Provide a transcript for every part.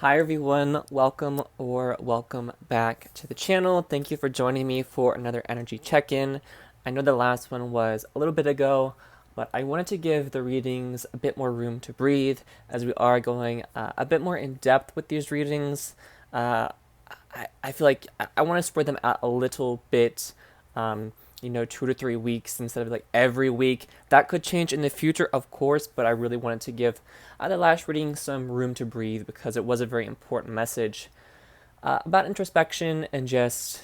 Hi everyone, welcome back to the channel. Thank you for joining me for another energy check-in. I know the last one was a little bit ago, but I wanted to give the readings a bit more room to breathe as we are going a bit more in depth with these readings. Uh, I feel like I want to spread them out a little bit, 2 to 3 weeks instead of like every week. That could change in the future, of course, but I really wanted to give the last reading some room to breathe because it was a very important message about introspection and just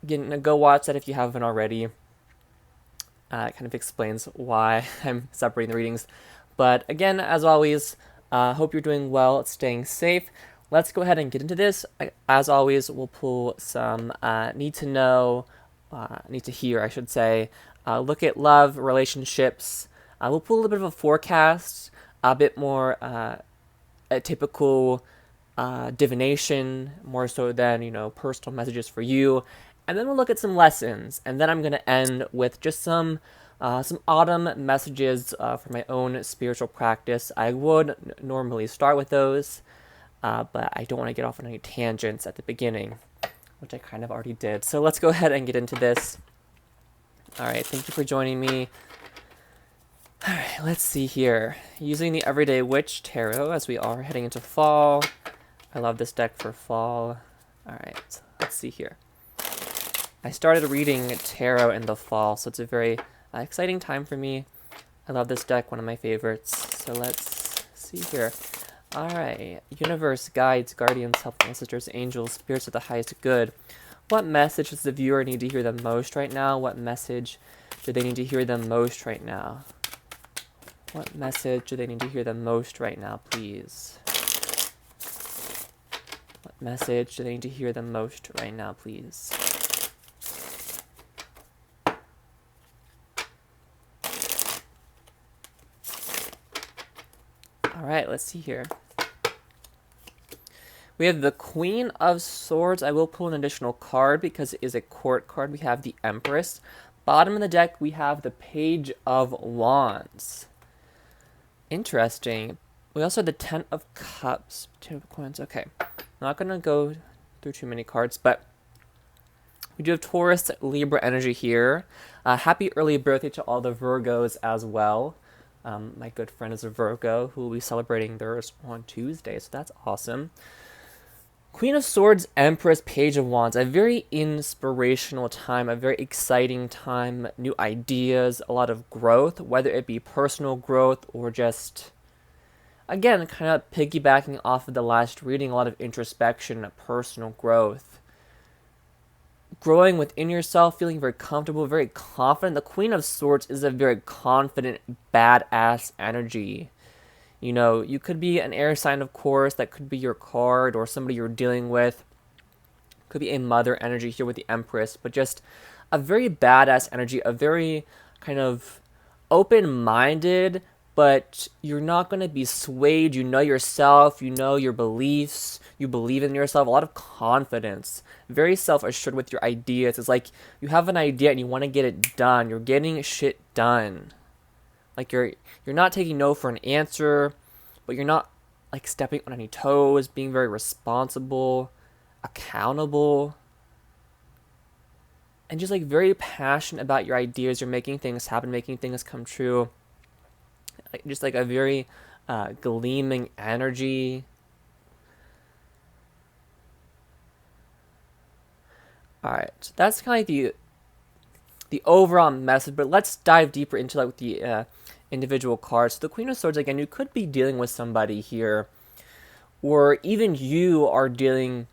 go watch that if you haven't already. It kind of explains why I'm separating the readings. But again, as always, hope you're doing well, staying safe. Let's go ahead and get into this. As always, we'll pull some need to know, need to hear, I should say. Look at love, relationships. We'll pull a little bit of a forecast, a bit more a typical divination, more so than personal messages for you. And then we'll look at some lessons, and then I'm gonna end with just some autumn messages for my own spiritual practice. I would normally start with those, but I don't want to get off on any tangents at the beginning, which I kind of already did. So let's go ahead and get into this. All right, thank you for joining me. All right, let's see here. Using the Everyday Witch Tarot as we are heading into fall. I love this deck for fall. All right, let's see here. I started reading tarot in the fall, so it's a very exciting time for me. I love this deck, one of my favorites. So let's see here. All right, universe, guides, guardians, helpful ancestors, angels, spirits of the highest good. What message does the viewer need to hear the most right now? What message do they need to hear the most right now? What message do they need to hear the most right now, please? What message do they need to hear the most right now, please? All right, let's see here. We have the Queen of Swords. I will pull an additional card because it is a court card. We have the Empress. Bottom of the deck, we have the Page of Wands. Interesting. We also have the Ten of Cups. Two of Coins. Okay. Not going to go through too many cards, but we do have Taurus, Libra energy here. Happy early birthday to all the Virgos as well. My good friend is a Virgo who will be celebrating theirs on Tuesday, so that's awesome. Queen of Swords, Empress, Page of Wands. A very inspirational time, a very exciting time, new ideas, a lot of growth, whether it be personal growth or just, again, kind of piggybacking off of the last reading, a lot of introspection, personal growth. Growing within yourself, feeling very comfortable, very confident. The Queen of Swords is a very confident, badass energy. You could be an air sign, of course, that could be your card or somebody you're dealing with. Could be a mother energy here with the Empress, but just a very badass energy, a very kind of open-minded, but you're not going to be swayed. You know yourself, you know your beliefs, you believe in yourself, a lot of confidence, very self-assured with your ideas. It's like you have an idea and you want to get it done. You're getting shit done. Like you're not taking no for an answer, but you're not like stepping on any toes, being very responsible, accountable, and just like very passionate about your ideas. You're making things happen, making things come true. Just like a very gleaming energy. All right, so that's kind of like the overall message, but let's dive deeper into like the individual cards. So the Queen of Swords, again, you could be dealing with somebody here, or even you are dealing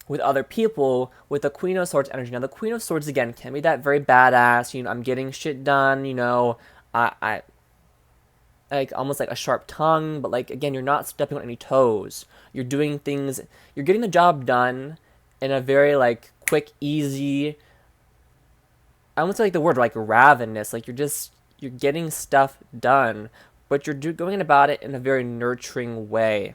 with other people with the Queen of Swords energy. Now, the Queen of Swords, again, can be that very badass, I'm getting shit done, I like almost like a sharp tongue, but like, again, you're not stepping on any toes. You're doing things, you're getting the job done in a very like quick, easy, I almost like the word like ravenous, like you're getting stuff done, but you're going about it in a very nurturing way.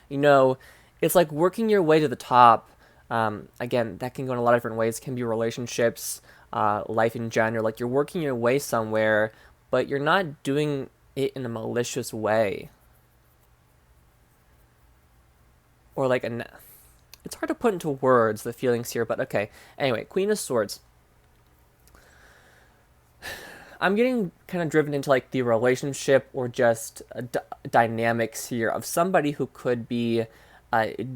It's like working your way to the top. Again, that can go in a lot of different ways. It can be relationships, life in general. Like you're working your way somewhere, but you're not doing it in a malicious way. or like it's hard to put into words the feelings here, but okay. Anyway, Queen of Swords. I'm getting kind of driven into like the relationship or just dynamics here of somebody who could be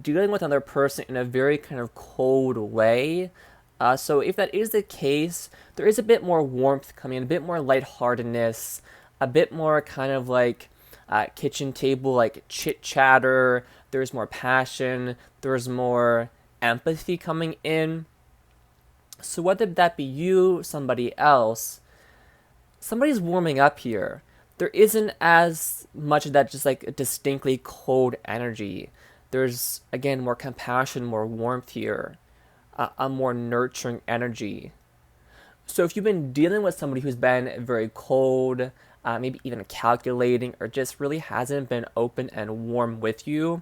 dealing with another person in a very kind of cold way. So if that is the case, there is a bit more warmth coming in, a bit more lightheartedness, a bit more kind of like kitchen table, like chit chatter. There's more passion. There's more empathy coming in. So whether that be you, somebody else, somebody's warming up here. There isn't as much of that just like distinctly cold energy. There's again more compassion, more warmth here, a more nurturing energy. So if you've been dealing with somebody who's been very cold, maybe even calculating, or just really hasn't been open and warm with you,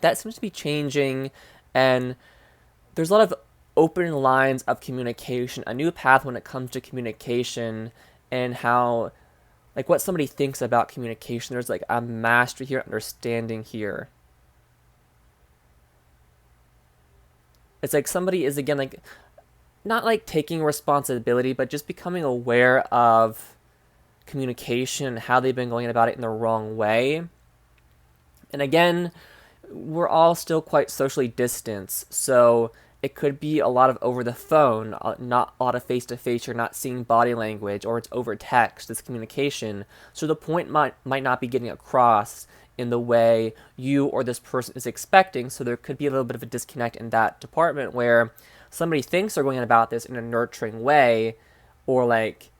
that seems to be changing, and there's a lot of open lines of communication, a new path when it comes to communication, and how, like, what somebody thinks about communication. There's like a mastery here, understanding here. It's like somebody is again like not like taking responsibility, but just becoming aware of communication, how they've been going about it in the wrong way. And again, we're all still quite socially distanced, so it could be a lot of over the phone, not a lot of face to face. You're not seeing body language, or it's over text. It's communication, so the point might not be getting across in the way you or this person is expecting. So there could be a little bit of a disconnect in that department where somebody thinks they're going about this in a nurturing way, or like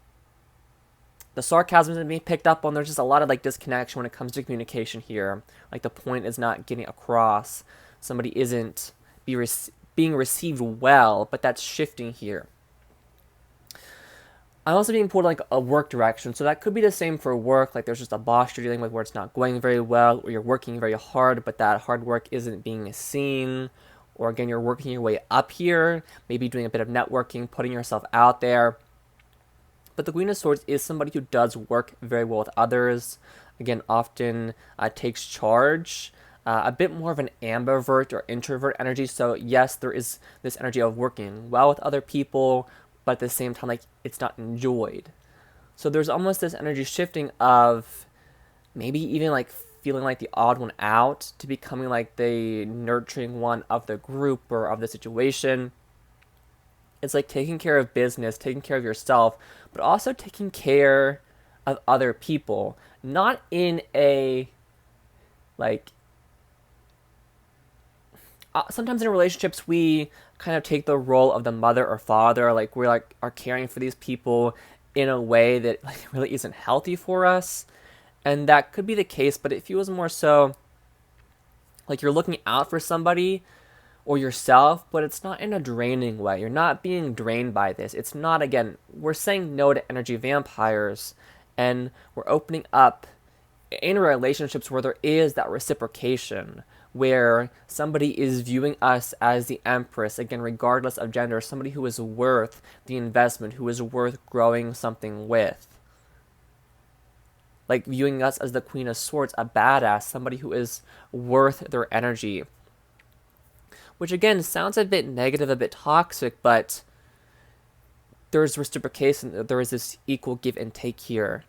the sarcasm isn't being picked up on. There's just a lot of like disconnection when it comes to communication here. Like the point is not getting across. Somebody isn't being received well, but that's shifting here. I'm also being pulled like a work direction, so that could be the same for work. Like there's just a boss you're dealing with where it's not going very well, or you're working very hard, but that hard work isn't being seen. Or again, you're working your way up here, maybe doing a bit of networking, putting yourself out there. But the Queen of Swords is somebody who does work very well with others. Again, often takes charge. A bit more of an ambivert or introvert energy. So yes, there is this energy of working well with other people, but at the same time, like, it's not enjoyed. So there's almost this energy shifting of maybe even like feeling like the odd one out to becoming like the nurturing one of the group or of the situation. It's like taking care of business, taking care of yourself, but also taking care of other people. Not in a like sometimes in relationships we kind of take the role of the mother or father, like we're like are caring for these people in a way that like really isn't healthy for us. And that could be the case, but it feels more so like you're looking out for somebody or yourself, but it's not in a draining way. You're not being drained by this. It's not, again, we're saying no to energy vampires, and we're opening up in relationships where there is that reciprocation, where somebody is viewing us as the empress, again, regardless of gender, somebody who is worth the investment, who is worth growing something with. Like viewing us as the Queen of Swords, a badass, somebody who is worth their energy. Which again sounds a bit negative, a bit toxic, but there's reciprocation, there is this equal give and take here.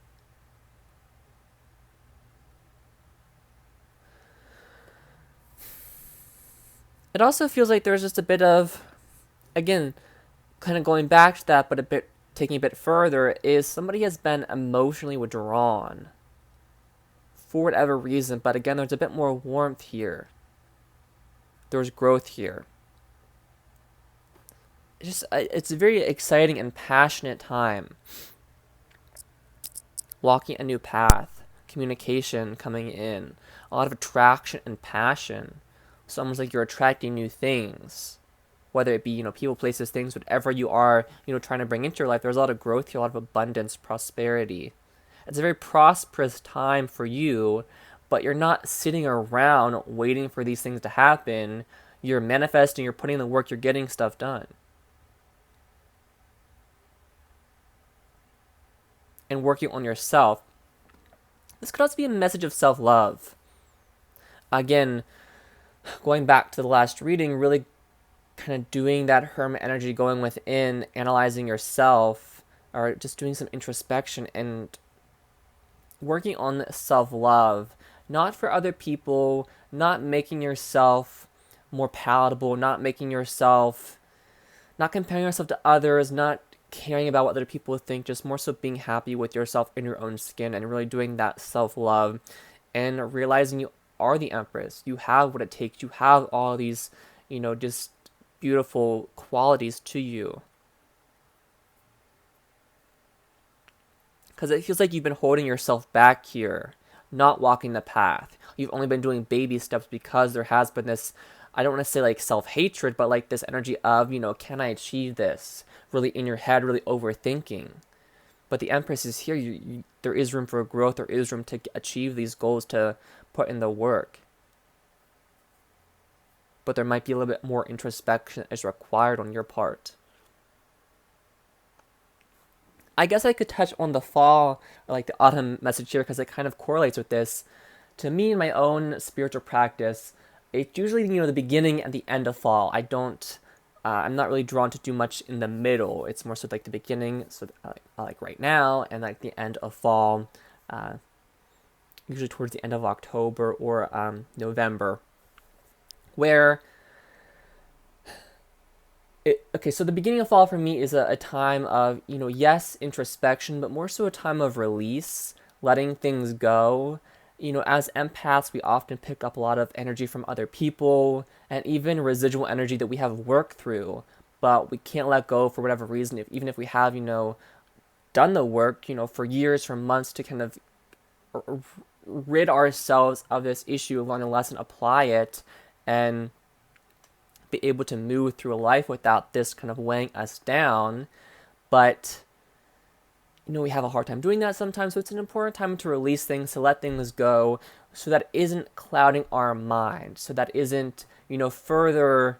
It also feels like there's just a bit of, again, kind of going back to that, but a bit taking a bit further, is somebody has been emotionally withdrawn for whatever reason, but again, there's a bit more warmth here. There's growth here. It's a very exciting and passionate time. Walking a new path, communication coming in, a lot of attraction and passion. It's almost like you're attracting new things, whether it be, people, places, things, whatever you are, trying to bring into your life. There's a lot of growth here, a lot of abundance, prosperity. It's a very prosperous time for you, but you're not sitting around waiting for these things to happen. You're manifesting, you're putting in the work, you're getting stuff done. And working on yourself. This could also be a message of self-love. Again, going back to the last reading, really kind of doing that hermit energy, going within, analyzing yourself, or just doing some introspection and working on self-love, not for other people, not making yourself more palatable, not comparing yourself to others, not caring about what other people think, just more so being happy with yourself in your own skin and really doing that self-love and realizing you are the Empress. You have what it takes. You have all these, just beautiful qualities to you. Because it feels like you've been holding yourself back here, not walking the path. You've only been doing baby steps because there has been this, I don't want to say like self-hatred, but like this energy of, can I achieve this? Really in your head, really overthinking. But the Empress is here. There is room for growth. There is room to achieve these goals, to put in the work. But there might be a little bit more introspection is required on your part. I guess I could touch on the fall or like the autumn message here because it kind of correlates with this. To me, in my own spiritual practice, it's usually the beginning and the end of fall. I'm not really drawn to do much in the middle. It's more so like the beginning, so like right now, and like the end of fall, usually towards the end of October or November, where so the beginning of fall for me is a time of, yes, introspection, but more so a time of release, letting things go. As empaths, we often pick up a lot of energy from other people and even residual energy that we have worked through, but we can't let go for whatever reason, even if we have, done the work, for years, for months to kind of rid ourselves of this issue, learn a lesson, apply it, and be able to move through life without this kind of weighing us down. But we have a hard time doing that sometimes, so it's an important time to release things, to let things go, so that it isn't clouding our mind, so that isn't further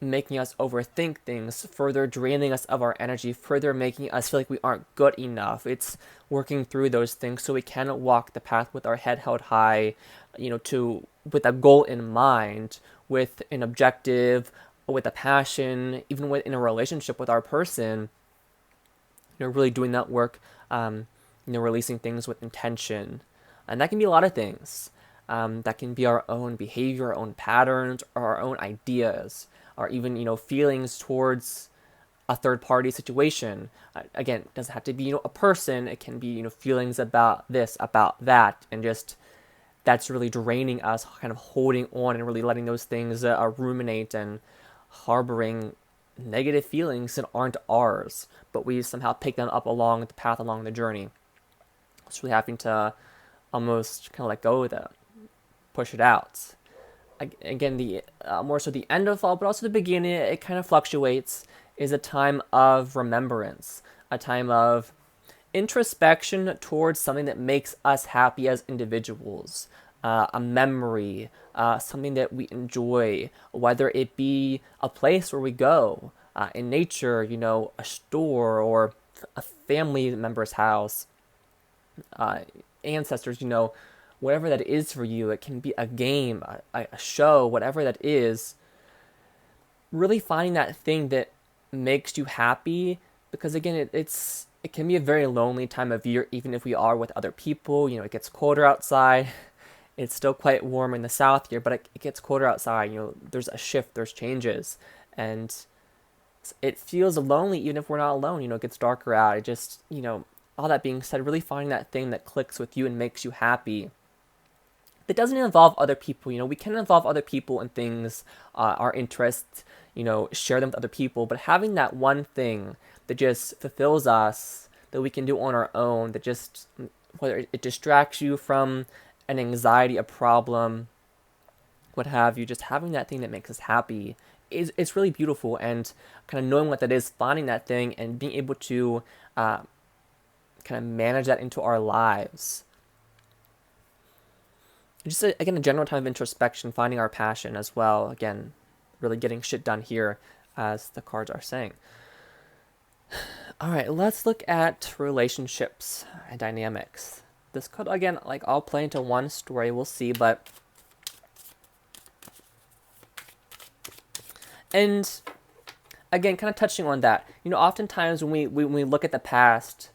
making us overthink things, further draining us of our energy, further making us feel like we aren't good enough. It's working through those things so we can walk the path with our head held high, with a goal in mind, with an objective, with a passion, even in a relationship with our person. Really doing that work, releasing things with intention. And that can be a lot of things. That can be our own behavior, our own patterns, or our own ideas, or even, feelings towards a third party situation. Again, it doesn't have to be, a person. It can be, feelings about this, about that, and just that's really draining us, kind of holding on and really letting those things ruminate and harboring negative feelings that aren't ours, but we somehow pick them up along the path, along the journey. So we're having to almost kind of let go of them, push it out. Again, the more so the end of fall, but also the beginning, it kind of fluctuates, is a time of remembrance, a time of introspection towards something that makes us happy as individuals, a memory, something that we enjoy, whether it be a place where we go, in nature, a store or a family member's house, ancestors, whatever that is for you. It can be a game, a show, whatever that is. Really finding that thing that makes you happy, because again, it can be a very lonely time of year, even if we are with other people. It gets colder outside. It's still quite warm in the south here, but it gets colder outside. There's a shift, there's changes, and it feels lonely even if we're not alone. It gets darker out. It just, all that being said, really finding that thing that clicks with you and makes you happy. That doesn't involve other people. We can involve other people in things, our interests, share them with other people, but having that one thing that just fulfills us, that we can do on our own, that just, whether it distracts you from an anxiety, a problem, what have you, just having that thing that makes us happy it's really beautiful. And kind of knowing what that is, finding that thing, and being able to kind of manage that into our lives. Just again, a general time of introspection, finding our passion as well. Again, really getting shit done here, as the cards are saying. All right, let's look at relationships and dynamics. This could, again, all play into one story, we'll see, but And again, kind of touching on that, oftentimes when we look at the past,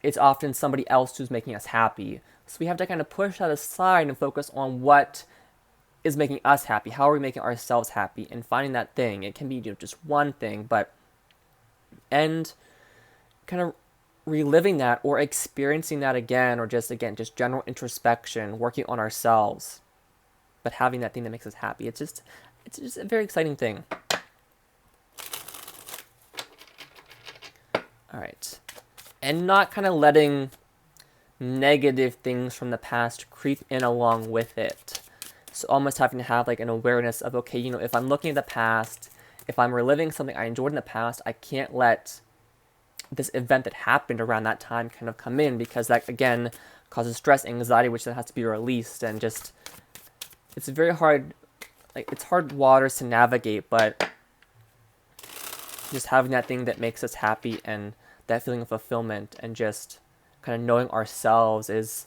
it's often somebody else who's making us happy. So we have to kind of push that aside and focus on what is making us happy. How are we making ourselves happy? And finding that thing. It can be just one thing, but and kind of reliving that or experiencing that again, or just general introspection, working on ourselves, but having that thing that makes us happy. It's just a very exciting thing. All right. And not kind of letting negative things from the past creep in along with it. So almost having to have like an awareness of, okay, if I'm looking at the past, if I'm reliving something I enjoyed in the past, I can't let this event that happened around that time kind of come in, because that, again, causes stress, anxiety, which then has to be released. And just, it's very hard, like, it's hard waters to navigate, but just having that thing that makes us happy and that feeling of fulfillment and just kind of knowing ourselves it's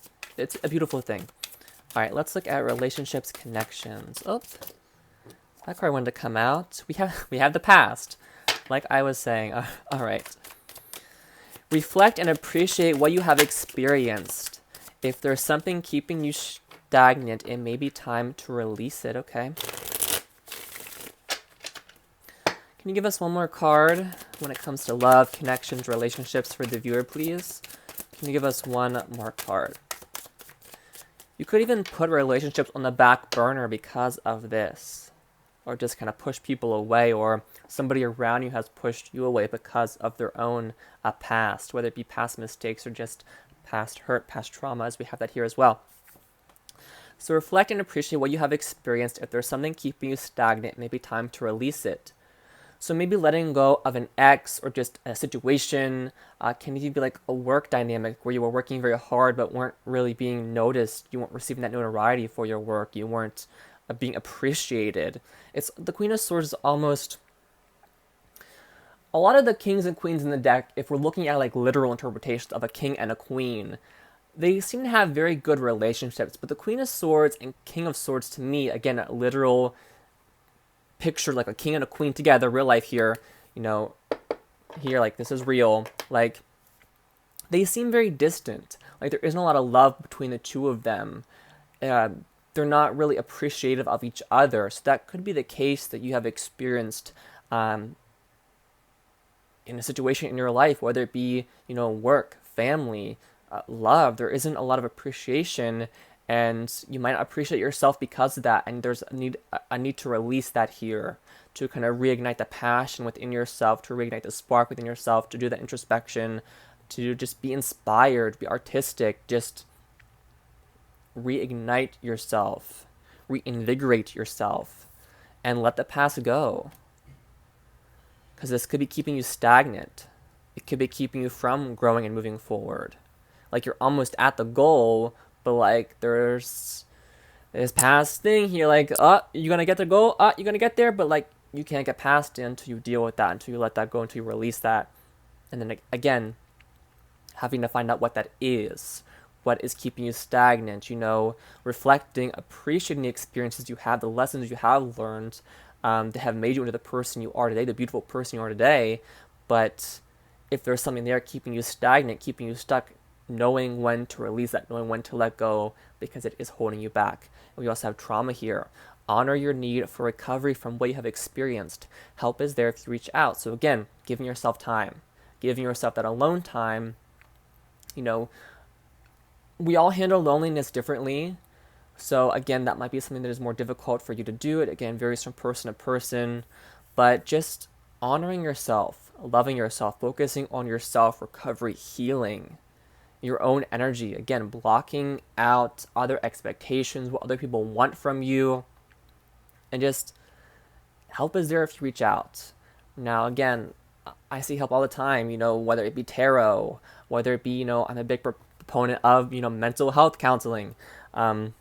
a beautiful thing. All right, let's look at relationships, connections. Oops, that card wanted to come out. We have the past, like I was saying. All right. Reflect and appreciate what you have experienced. If there's something keeping you stagnant, it may be time to release it. Okay. Can you give us one more card when it comes to love, connections, relationships for the viewer, please? Can you give us one more card? You could even put relationships on the back burner because of this, or just kind of push people away, or somebody around you has pushed you away because of their own past, whether it be past mistakes or just past hurt, past trauma, as we have that here as well. So reflect and appreciate what you have experienced. If there's something keeping you stagnant, it may be time to release it. So maybe letting go of an ex or just a situation can even be like a work dynamic where you were working very hard but weren't really being noticed. You weren't receiving that notoriety for your work. You weren't being appreciated. It's the Queen of Swords is almost a lot of the kings and queens in the deck. If we're looking at like literal interpretations of a king and a queen, they seem to have very good relationships. But the Queen of Swords and King of Swords, to me, again, a literal picture like a king and a queen together, real life here, here, like, this is real, like, they seem very distant, like there isn't a lot of love between the two of them. They're not really appreciative of each other. So that could be the case that you have experienced in a situation in your life, whether it be, work, family, love. There isn't a lot of appreciation, and you might not appreciate yourself because of that. And there's a need to release that here, to kind of reignite the passion within yourself, to reignite the spark within yourself, to do that introspection, to just be inspired, be artistic, just reignite yourself, reinvigorate yourself, and let the past go. Because this could be keeping you stagnant. It could be keeping you from growing and moving forward. Like you're almost at the goal, but like there's this past thing here, like, you're gonna get the goal, you're gonna get there, but like you can't get past it until you deal with that, until you let that go, until you release that. And then again, having to find out what that is, what is keeping you stagnant, reflecting, appreciating the experiences you have, the lessons you have learned, that have made you into the person you are today, the beautiful person you are today. But if there's something there keeping you stagnant, keeping you stuck, knowing when to release that, knowing when to let go, because it is holding you back. And we also have trauma here. Honor your need for recovery from what you have experienced. Help is there if you reach out. So again, giving yourself time, giving yourself that alone time. We all handle loneliness differently. So again, that might be something that is more difficult for you to do. It again varies from person to person, but just honoring yourself, loving yourself, focusing on yourself, recovery, healing, your own energy, again, blocking out other expectations, what other people want from you, and just help is there if you reach out. Now, again, I see help all the time, whether it be tarot, whether it be, I'm a big proponent of, mental health counseling. And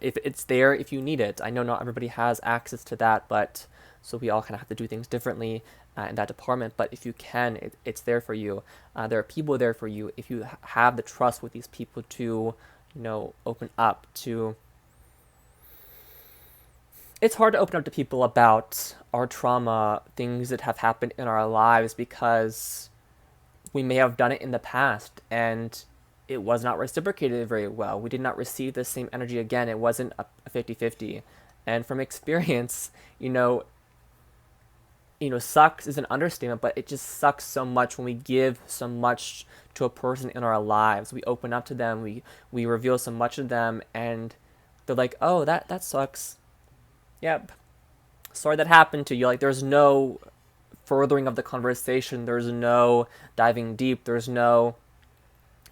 if it's there, if you need it, I know not everybody has access to that, but so we all kind of have to do things differently in that department. But if you can, it's there for you. There are people there for you. If you have the trust with these people to, open up, to it's hard to open up to people about our trauma, things that have happened in our lives, because we may have done it in the past and it was not reciprocated very well. We did not receive the same energy again. It wasn't a 50-50. And from experience, sucks is an understatement, but it just sucks so much when we give so much to a person in our lives. We open up to them, we reveal so much of them, and they're like, "Oh, that sucks. Yep. Sorry that happened to you." Like, there's no furthering of the conversation. There's no diving deep. There's no,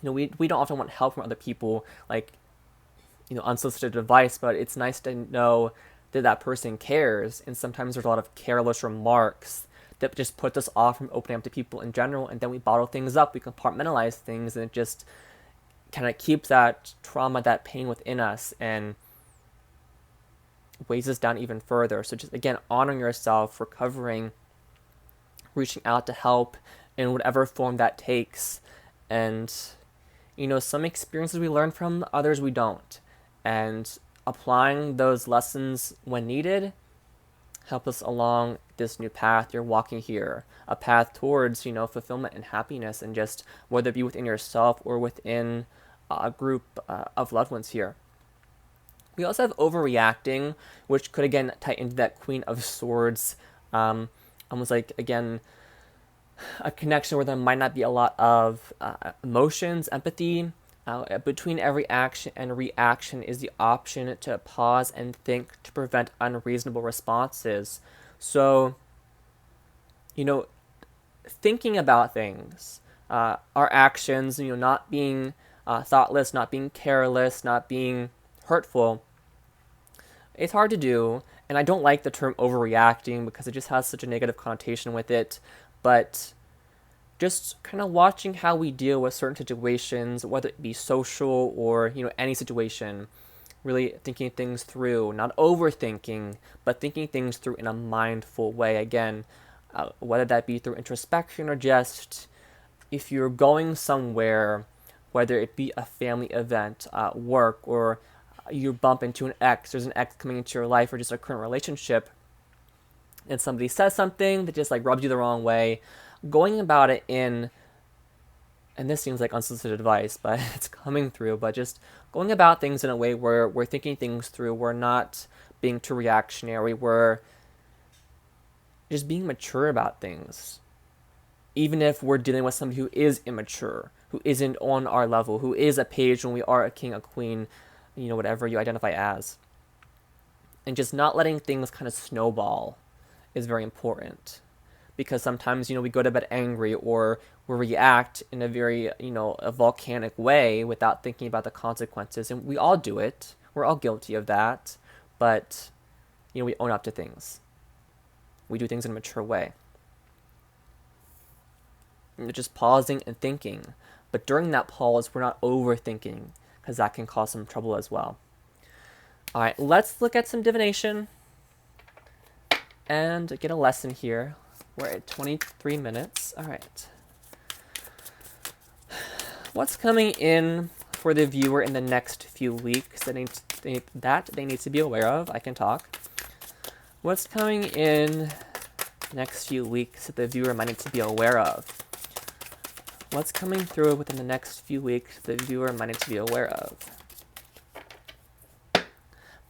we don't often want help from other people, like, unsolicited advice, but it's nice to know that that person cares. And sometimes there's a lot of careless remarks that just puts us off from opening up to people in general, and then we bottle things up, we compartmentalize things, and it just kind of keeps that trauma, that pain within us, and weighs us down even further. So just, again, honoring yourself, recovering, reaching out to help in whatever form that takes. And some experiences we learn from, others we don't, and applying those lessons when needed help us along this new path you're walking here, a path towards fulfillment and happiness, and just whether it be within yourself or within a group of loved ones here. We also have overreacting, which could again tie into that Queen of Swords, almost like, again, a connection where there might not be a lot of emotions, empathy. Between every action and reaction is the option to pause and think to prevent unreasonable responses. So, thinking about things, our actions, not being thoughtless, not being careless, not being hurtful, it's hard to do. And I don't like the term overreacting because it just has such a negative connotation with it. But just kind of watching how we deal with certain situations, whether it be social or, any situation, really thinking things through, not overthinking, but thinking things through in a mindful way. Again, whether that be through introspection or just if you're going somewhere, whether it be a family event, work, or you bump into an ex, there's an ex coming into your life, or just a current relationship, and somebody says something that just like rubs you the wrong way, going about it in, and this seems like unsolicited advice, but it's coming through, but just going about things in a way where we're thinking things through, we're not being too reactionary, we're just being mature about things. Even if we're dealing with somebody who is immature, who isn't on our level, who is a page when we are a king, a queen, whatever you identify as. And just not letting things kind of snowball is very important. Because sometimes, we go to bed angry, or we react in a very, a volcanic way without thinking about the consequences. And we all do it. We're all guilty of that. But, we own up to things. We do things in a mature way. And just pausing and thinking. But during that pause, we're not overthinking, because that can cause some trouble as well. All right, let's look at some divination and get a lesson here. We're at 23 minutes. All right. What's coming in for the viewer in the next few weeks that they need to be aware of? I can talk. What's coming in next few weeks that the viewer might need to be aware of? What's coming through within the next few weeks the viewer might need to be aware of?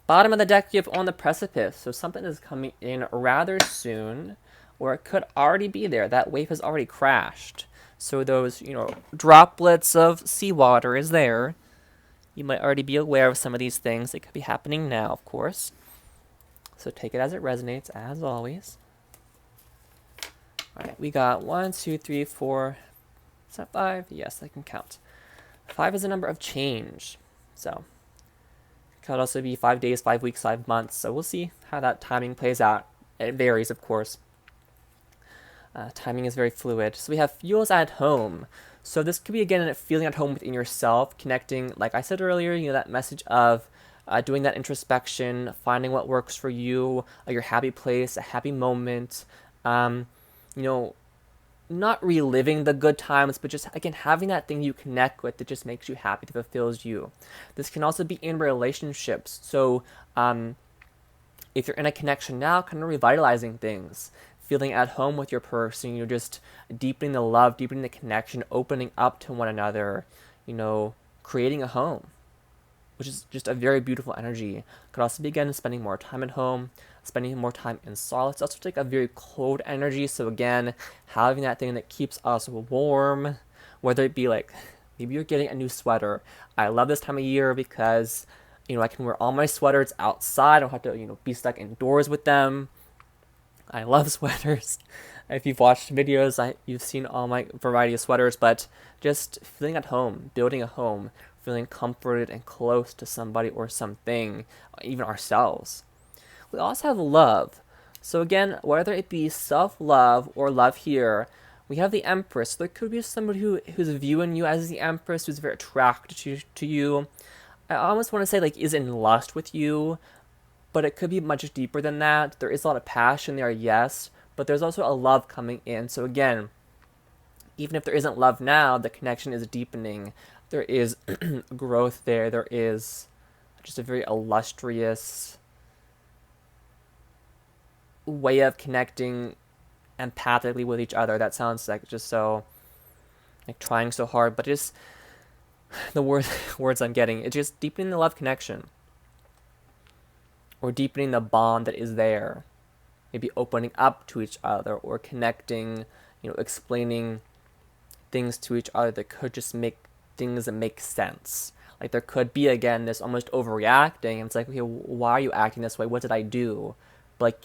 Bottom of the deck, you have On the Precipice. So something is coming in rather soon, or it could already be there. That wave has already crashed. So those, droplets of seawater is there. You might already be aware of some of these things. They could be happening now, of course. So take it as it resonates, as always. All right, we got 1, 2, 3, 4. Is that 5? Yes, I can count. 5 is a number of change. So it could also be 5 days, 5 weeks, 5 months. So we'll see how that timing plays out. It varies, of course. Timing is very fluid. So we have fuels at home. So this could be, again, feeling at home within yourself, connecting, like I said earlier, that message of doing that introspection, finding what works for you, your happy place, a happy moment, not reliving the good times, but just, again, having that thing you connect with that just makes you happy, that fulfills you. This can also be in relationships. So If you're in a connection now, kind of revitalizing things, feeling at home with your person, you're just deepening the love, deepening the connection, opening up to one another, creating a home, which is just a very beautiful energy. Could also be, again, spending more time at home, spending more time in solace. It's also like a very cold energy. So again, having that thing that keeps us warm, whether it be like, maybe you're getting a new sweater. I love this time of year because, I can wear all my sweaters outside. I don't have to, be stuck indoors with them. I love sweaters. If you've watched videos, you've seen all my variety of sweaters, but just feeling at home, building a home, feeling comforted and close to somebody or something, even ourselves. We also have love. So again, whether it be self-love or love here, we have the Empress. There could be somebody who's viewing you as the Empress, who's very attracted to you. I almost want to say is in lust with you, but it could be much deeper than that. There is a lot of passion there, yes, but there's also a love coming in. So again, even if there isn't love now, the connection is deepening. There is growth there. There is just a very illustrious way of connecting empathically with each other. That sounds just so trying so hard, but just the words I'm getting. It's just deepening the love connection, or deepening the bond that is there. Maybe opening up to each other, or connecting, explaining things to each other that could just make things that make sense. There could be, again, this almost overreacting. It's like, okay, why are you acting this way? What did I do? What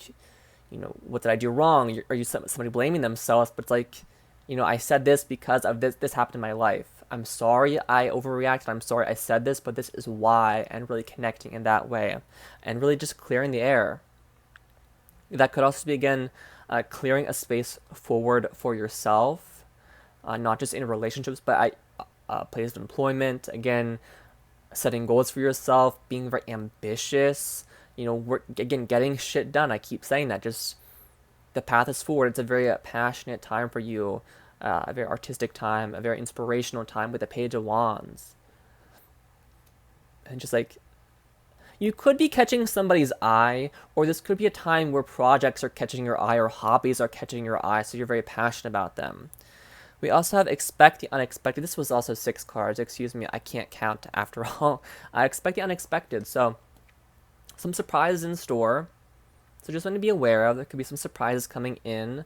did I do wrong? Are you somebody blaming themselves? But it's I said this because of this happened in my life. I'm sorry I overreacted. I'm sorry I said this, but this is why, and really connecting in that way. And really just clearing the air. That could also be, again, clearing a space forward for yourself, not just in relationships, but place of employment. Again, setting goals for yourself, being very ambitious, getting shit done. I keep saying that. Just the path is forward. It's a very passionate time for you, a very artistic time, a very inspirational time with the Page of Wands. And just you could be catching somebody's eye, or this could be a time where projects are catching your eye or hobbies are catching your eye, so you're very passionate about them. We also have Expect the Unexpected. This was also 6 cards. Excuse me, I can't count after all. I expect the unexpected. So some surprises in store. So just want to be aware of. There could be some surprises coming in.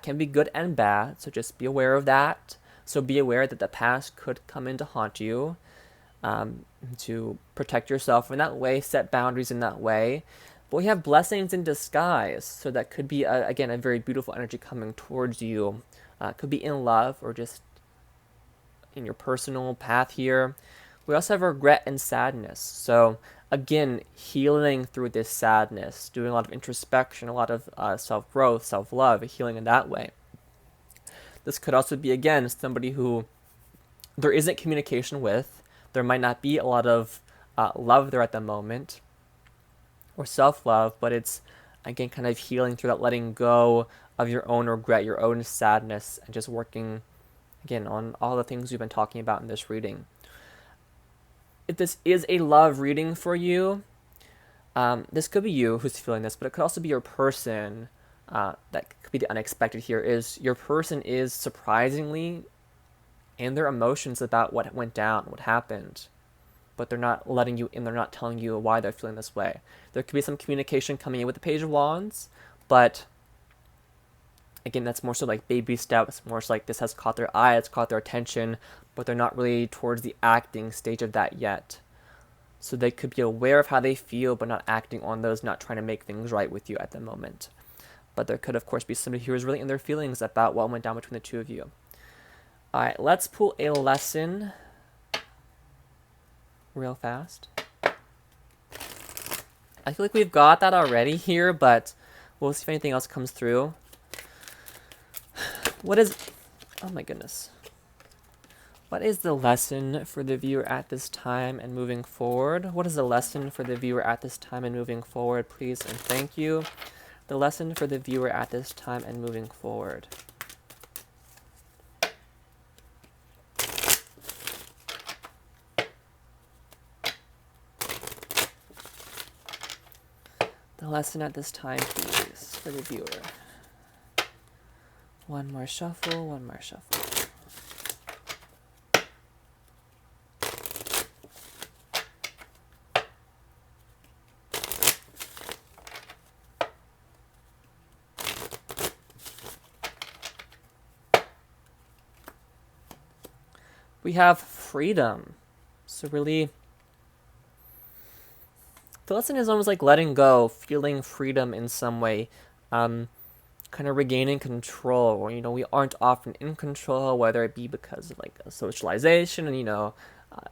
Can be good and bad. So just be aware of that. So be aware that the past could come in to haunt you. To protect yourself in that way. Set boundaries in that way. But we have blessings in disguise. So that could be, again, a very beautiful energy coming towards you. Could be in love or just in your personal path here. We also have regret and sadness. So again, healing through this sadness, doing a lot of introspection, a lot of self-growth, self-love, healing in that way. This could also be, again, somebody who there isn't communication with. There might not be a lot of love there at the moment, or self-love, but it's, again, kind of healing through that, letting go of your own regret, your own sadness, and just working, again, on all the things we've been talking about in this reading. If this is a love reading for you, this could be you who's feeling this, but it could also be your person. That could be the unexpected here, is your person is surprisingly in their emotions about what went down, what happened, but they're not letting you in, they're not telling you why they're feeling this way. There could be some communication coming in with the Page of Wands, but again, that's more so baby steps, more so this has caught their eye, it's caught their attention, but they're not really towards the acting stage of that yet. So they could be aware of how they feel, but not acting on those, not trying to make things right with you at the moment. But there could, of course, be somebody who is really in their feelings about what went down between the two of you. All right, let's pull a lesson real fast. I feel like we've got that already here, but we'll see if anything else comes through. Oh my goodness. What is the lesson for the viewer at this time and moving forward? What is the lesson for the viewer at this time and moving forward, please and thank you. The lesson for the viewer at this time and moving forward. the lesson at this time, please, for the viewer. One more shuffle, one more shuffle. We have freedom. So really, the lesson is almost like letting go, feeling freedom in some way, kind of regaining control. Or, we aren't often in control, whether it be because of like socialization, and we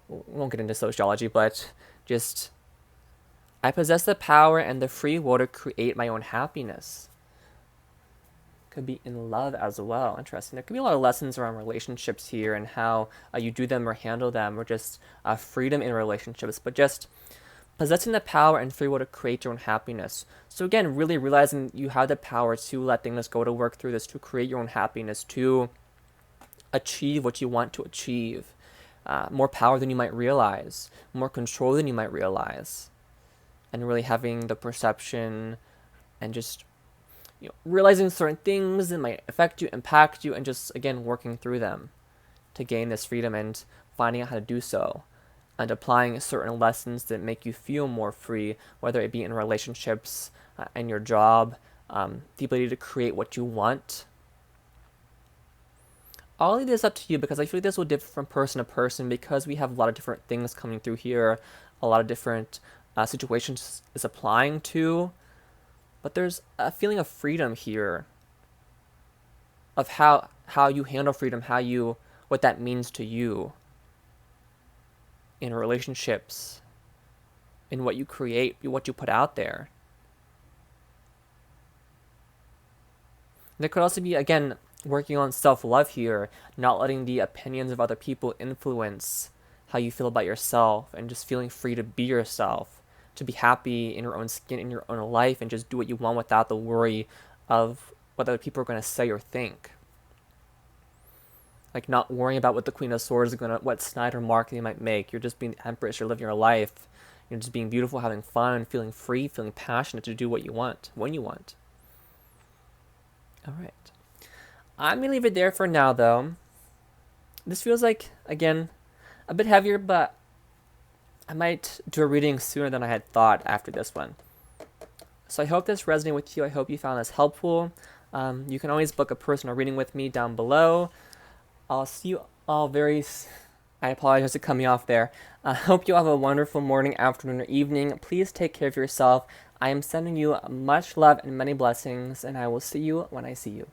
won't get into sociology, but just I possess the power and the free will to create my own happiness. Could be in love as well. Interesting. There could be a lot of lessons around relationships here and how you do them or handle them, or just freedom in relationships, but just possessing the power and free will to create your own happiness. So again, really realizing you have the power to let things go, to work through this, to create your own happiness, to achieve what you want to achieve. More power than you might realize, more control than you might realize, and really having the perception and just realizing certain things that might affect you, impact you, and just, again, working through them to gain this freedom and finding out how to do so, and applying certain lessons that make you feel more free, whether it be in relationships, and your job, the ability to create what you want. I'll leave this up to you because I feel like this will differ from person to person, because we have a lot of different things coming through here, a lot of different situations is applying to. But there's a feeling of freedom here, of how you handle freedom, what that means to you in relationships, in what you create, what you put out there. And there could also be, again, working on self-love here, not letting the opinions of other people influence how you feel about yourself, and just feeling free to be yourself, to be happy in your own skin, in your own life, and just do what you want without the worry of what other people are going to say or think. Like not worrying about what the Queen of Swords is what snide remark they might make. You're just being the Empress, you're living your life. You're just being beautiful, having fun, feeling free, feeling passionate to do what you want, when you want. All right. I'm going to leave it there for now, though. This feels like, again, a bit heavier, but I might do a reading sooner than I had thought after this one. So I hope this resonated with you. I hope you found this helpful. You can always book a personal reading with me down below. I'll see you all I apologize for coming off there. I hope you have a wonderful morning, afternoon, or evening. Please take care of yourself. I am sending you much love and many blessings, and I will see you when I see you.